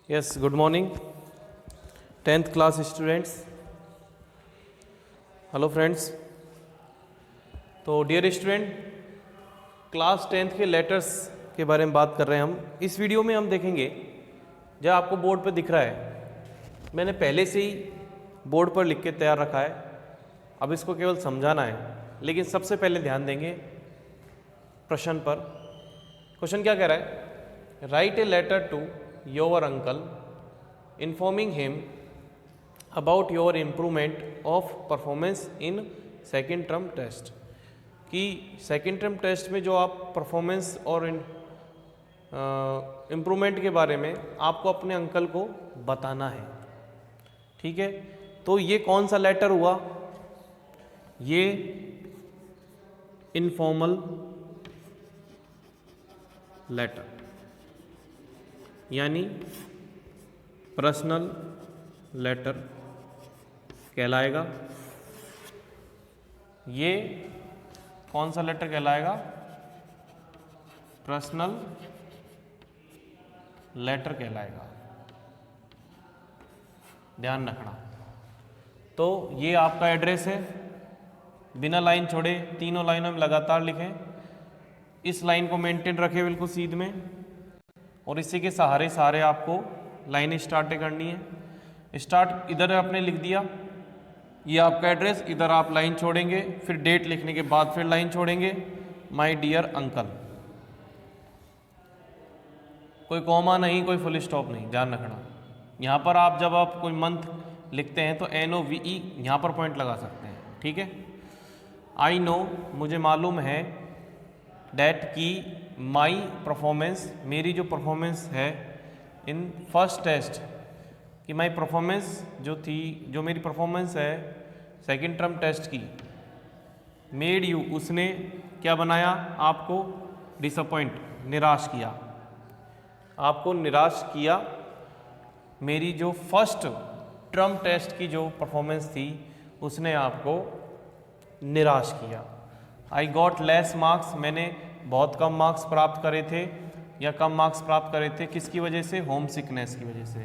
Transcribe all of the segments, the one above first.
Yes, good morning, 10th class students. Hello friends. तो dear student, class 10th के letters के बारे में बात कर रहे हैं हम। इस वीडियो में हम देखेंगे, जब आपको बोर्ड पर दिख रहा है, मैंने पहले से ही बोर्ड पर लिख के तैयार रखा है, अब इसको केवल समझाना है। लेकिन सबसे पहले ध्यान देंगे प्रश्न पर। क्वेश्चन क्या कह रहा है? Write a letter to your uncle informing him about your improvement of performance in second term test. कि सेकेंड टर्म टेस्ट में जो आप परफॉर्मेंस और इम्प्रूवमेंट के बारे में आपको अपने अंकल को बताना है। ठीक है, तो ये कौन सा लेटर हुआ? ये इनफॉर्मल लेटर यानी पर्सनल लेटर कहलाएगा। ये कौन सा लेटर कहलाएगा? पर्सनल लेटर कहलाएगा, ध्यान रखना। तो ये आपका एड्रेस है, बिना लाइन छोड़े तीनों लाइनों में लगातार लिखें। इस लाइन को मेंटेन रखें बिल्कुल सीध में, और इसी के सहारे सहारे आपको लाइनें स्टार्ट करनी है। स्टार्ट इधर आपने लिख दिया, ये आपका एड्रेस, इधर आप लाइन छोड़ेंगे, फिर डेट लिखने के बाद फिर लाइन छोड़ेंगे, माय डियर अंकल। कोई कॉमा नहीं, कोई फुल स्टॉप नहीं, ध्यान रखना। यहाँ पर आप जब आप कोई मंथ लिखते हैं तो NOVE यहाँ पर पॉइंट लगा सकते हैं। ठीक है, आई नो, मुझे मालूम है, डैट की माई परफॉर्मेंस, मेरी जो परफॉर्मेंस है इन फर्स्ट टेस्ट, कि माई परफॉर्मेंस जो थी, जो मेरी परफॉर्मेंस है सेकेंड टर्म टेस्ट की, मेड यू, उसने क्या बनाया? आपको डिसअपॉइंट, निराश किया, आपको निराश किया। मेरी जो फर्स्ट टर्म टेस्ट की जो परफॉर्मेंस थी उसने आपको निराश किया। आई गॉट लेस मार्क्स, मैंने बहुत कम मार्क्स प्राप्त करे थे या कम मार्क्स प्राप्त करे थे। किसकी वजह से? होम सिकनेस की वजह से।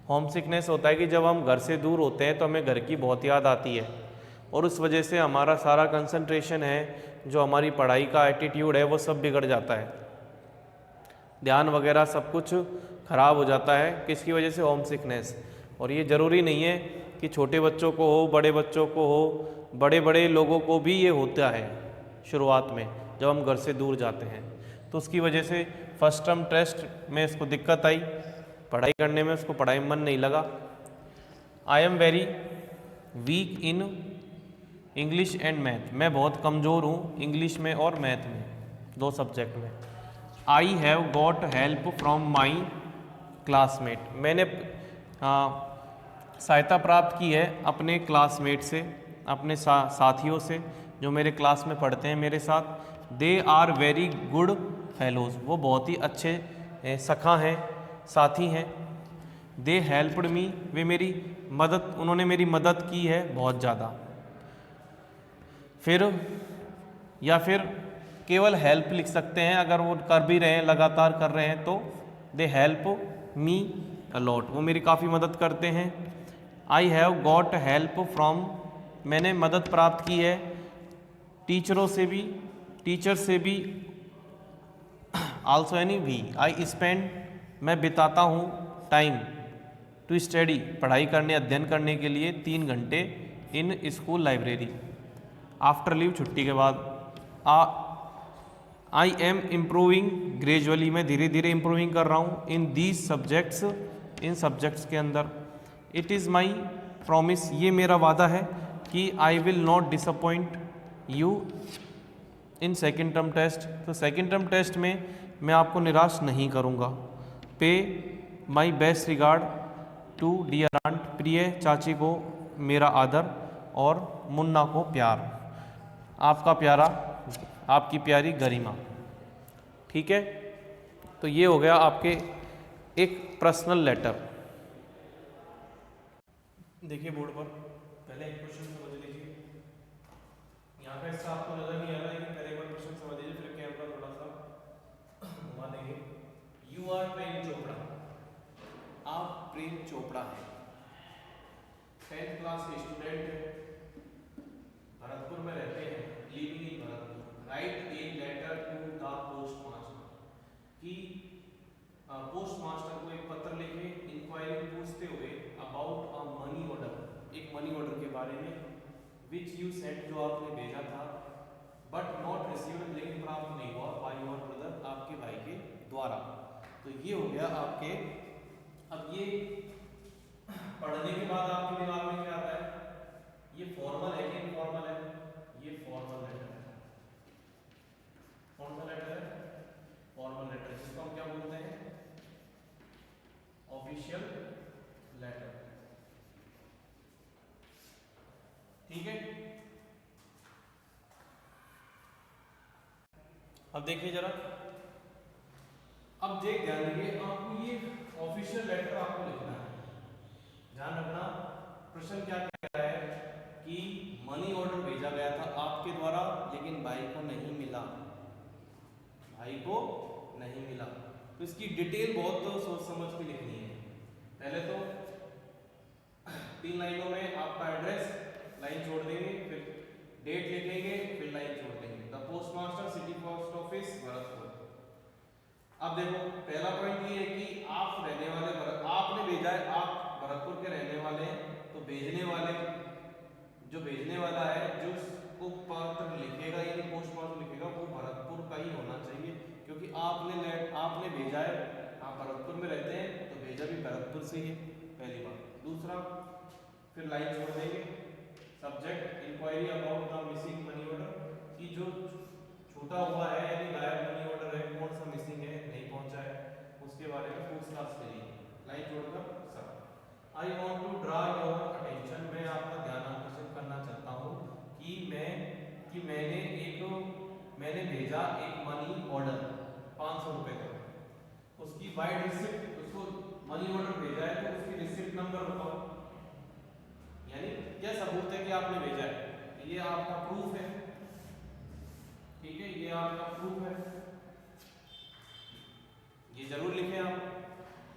होम सिकनेस होता है कि जब हम घर से दूर होते हैं तो हमें घर की बहुत याद आती है, और उस वजह से हमारा सारा कंसंट्रेशन है, जो हमारी पढ़ाई का एटीट्यूड है, वो सब बिगड़ जाता है, ध्यान वगैरह सब कुछ खराब हो जाता है। किसकी वजह से? Home sickness. और ये ज़रूरी नहीं है कि छोटे बच्चों को हो, बड़े बच्चों को हो, बड़े बड़े लोगों को भी ये होता है शुरुआत में जब हम घर से दूर जाते हैं। तो उसकी वजह से फर्स्ट टर्म टेस्ट में इसको दिक्कत आई, पढ़ाई करने में उसको पढ़ाई में मन नहीं लगा। I am very weak in English and math, मैं बहुत कमज़ोर हूँ इंग्लिश में और मैथ में, दो सब्जेक्ट में। I have got help from my classmate, मैंने सहायता प्राप्त की है अपने क्लासमेट से, अपने साथियों से जो मेरे क्लास में पढ़ते हैं मेरे साथ। They are very good fellows, वो बहुत ही अच्छे सखा हैं, साथी हैं। दे हेल्प्ड मी, वे मेरी मदद, उन्होंने मेरी मदद की है बहुत ज़्यादा। फिर या फिर केवल हेल्प लिख सकते हैं, अगर वो कर भी रहे हैं, लगातार कर रहे हैं, तो दे हेल्प मी अलॉट, वो मेरी काफ़ी मदद करते हैं। I have got help from, मैंने मदद प्राप्त की है टीचरों से भी, टीचर से भी। आल्सो यानी भी। आई स्पेंड, मैं बिताता हूँ टाइम टू स्टडी, पढ़ाई करने, अध्ययन करने के लिए 3 घंटे in school library, after leave, छुट्टी के बाद। आई एम इम्प्रूविंग ग्रेजुअली, मैं धीरे धीरे इम्प्रूविंग कर रहा हूँ in these subjects, in subjects के अंदर। इट इज़ माई प्रॉमिस, ये मेरा वादा है कि I will not disappoint you in second term test, तो सेकेंड टर्म टेस्ट में मैं आपको निराश नहीं करूँगा। Pay my best regard to dear aunt, प्रिय चाची को मेरा आदर, और मुन्ना को प्यार, आपका प्यारा, आपकी प्यारी गरिमा। ठीक है, तो ये हो गया आपके एक पर्सनल लेटर। देखिए बोर्ड पर, पहले एक क्वेश्चन समझ लीजिए। यहाँ पे इसका आपको नजर नहीं आ रहा है, लेकिन पहले एक बार क्वेश्चन समझ लीजिए, फिर कैमरा थोड़ा सा घुमा देंगे। यू आर ट्रेन चोपड़ा, आप प्रेम चोपड़ा है, 10th क्लास के स्टूडेंट है, भरतपुर में रहते हैं, living in Bharatpur. Write a letter to the post master, कि पोस्ट मास्टर को एक पत्र लिखे, इंक्वायरी पूछते हुए अबाउट अ मनी ऑर्डर, एक मनी ऑर्डर के बारे में, विच यू सेंट, जो आपने भेजा था, बट नॉट रिसीव्ड, लेकिन प्राप्त नहीं हुआ, बाय योर ब्रदर, आपके भाई के द्वारा। तो ये हो गया आपके। अब ये पढ़ने के बाद आपके दिमाग में क्या आता है, ये फॉर्मल है कि इनफॉर्मल है? ये फॉर्मल लेटर है। कौन सा लेटर है? फॉर्मल लेटर, जिसको हम क्या बोलते हैं? Official letter. ठीक है, अब देखिए जरा, अब देख ध्यान दीजिए, आपको ये ऑफिशियल लेटर आपको लिखना है। ध्यान रखना, प्रश्न क्या कह रहा है कि मनी ऑर्डर भेजा गया था आपके द्वारा, लेकिन भाई को नहीं मिला, भाई को नहीं मिला। तो इसकी डिटेल बहुत सोच समझ के लिखनी है। पहले तो 3 लाइनों में आपका एड्रेस लाइन छोड़ देंगे, फिर डेट लिखेंगे, फिर लाइन छोड़ देंगे। The post master, city post office, Bharatpur. अब देखो, पहला पॉइंट ये है कि आप रहने वाले आपने भेजा है, आप भरतपुर के रहने वाले हैं, तो भेजने वाले, जो भेजने वाला है, जो उसको पत्र लिखेगा यानी पोस्ट मास्टर लिखेगा, वो भरतपुर का ही होना चाहिए, क्योंकि आपने भेजा है, आप भरतपुर में रहते हैं, तो भेजा भी भरतपुर से ही है, पहली बात। दूसरा, फिर लाइन छोड़ देंगे, subject inquiry about the missing money order, कि जो छूटा हुआ है यानी गायब मनी ऑर्डर है, कौन सा मिसिंग है, नहीं पहुंचा है, उसके बारे में पूछताछ करिए। लाइन छोड़कर सब। I want to draw your attention, मैं आपका ध्यान आकर्षित करना चाहता हूँ कि मैंने भेजा एक मनी ऑर्डर 500 रुपए का, उसकी बाय रिसिप्ट, उसको मनी ऑर्डर भेजा है तो उसकी रिसिप्ट नंबर बताओ, यानी क्या सबूत है कि आपने भेजा है, ये आपका प्रूफ है। ठीक है, ये आपका प्रूफ है, ये जरूर लिखें आप।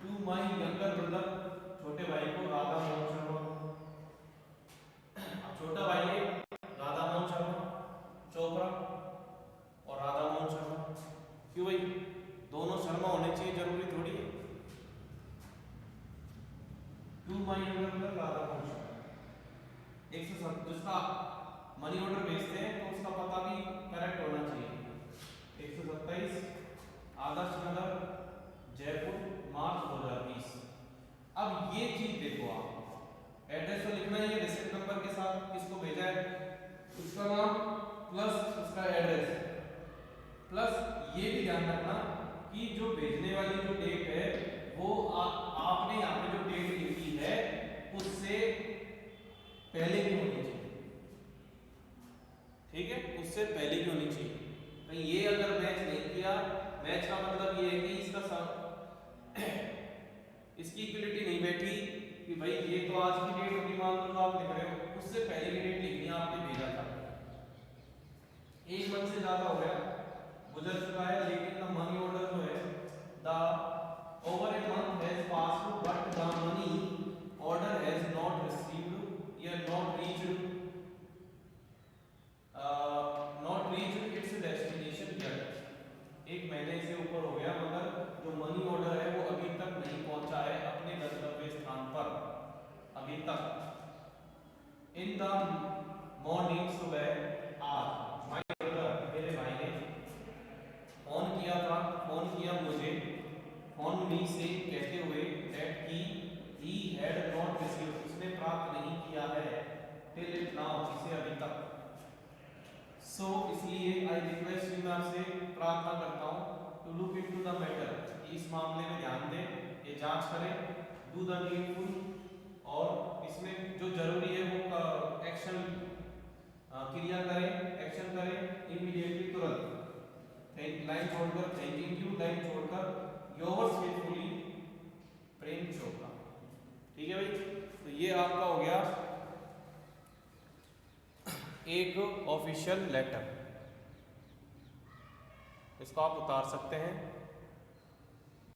टू माई यंगर ब्रदर, छोटे भाई को, राधा मोहन शर्मा। अब छोटा भाई है राधा मोहन शर्मा चोपड़ा और राधा मोहन शर्मा, क्यों भाई? दोनों शर्मा होने चाहिए, जरूरी थोड़ी है। To my younger brother Radha Mohan Sharma. 107, जिसका मनी ऑर्डर भेजते हैं तो उसका पता भी करेक्ट होना चाहिए। 127 आदर्श नगर, जयपुर, मार्च 2020। अब ये चीज देखो, आप एड्रेस तो लिखना ही है रिसिप्ट नंबर के साथ, किसको भेजा है, उसका नाम प्लस उसका एड्रेस, प्लस ये भी ध्यान रखना कि जो भेजने वाली जो डेट है वो आपने यहाँ पे जो डेट लिखी है उससे पहले की होनी चाहिए। ठीक है, उससे पहले की होनी चाहिए। कहीं ये अगर मैच नहीं किया, मैच का मतलब ये है कि इसकी इक्वलिटी नहीं बैठी कि भाई ये तो आज की डेट होगी, मान लो आप लिख रहे हो, उससे पहले की डेट लिखनी है, आपने भेजा था। एक मंथ से ज्यादा हो गया, गुजर चुका है, लेकिन द मनी ऑर्डर जो है, the over a month has passed but the money order has not received या not reached its destination yet. एक महीने से ऊपर हो गया, मगर जो मनी ऑर्डर है वो अभी तक नहीं पहुंचा है अपने गंतव्य स्थान पर, अभी तक। इन द मॉर्निंग, सुबह, आज माय ब्रदर, मेरे भाई ने फोन किया था, फोन किया मुझे, फोन मी से कहते हुए that he had not received, उसने प्राप्त नहीं किया है, टिल इट नाउ, इसे अभी तक। सो इसलिए आई रिक्वेस्ट यू, मैं आपसे प्रार्थना करता हूँ, to look into the matter, इस मामले में ध्यान दें, ये जांच करें, डू द नीडफुल, और इसमें जो जरूरी है वो एक्शन क्रिया करें, एक्शन करें इमीडिएटली, तुरंत। लाइन छोड़कर थैंकिंग यू, लाइन छोड़कर योर्स फेथफुली प्रेम चोपड़ा। ठीक है भाई, तो ये आपका हो गया एक ऑफिशियल लेटर, इसको आप उतार सकते हैं।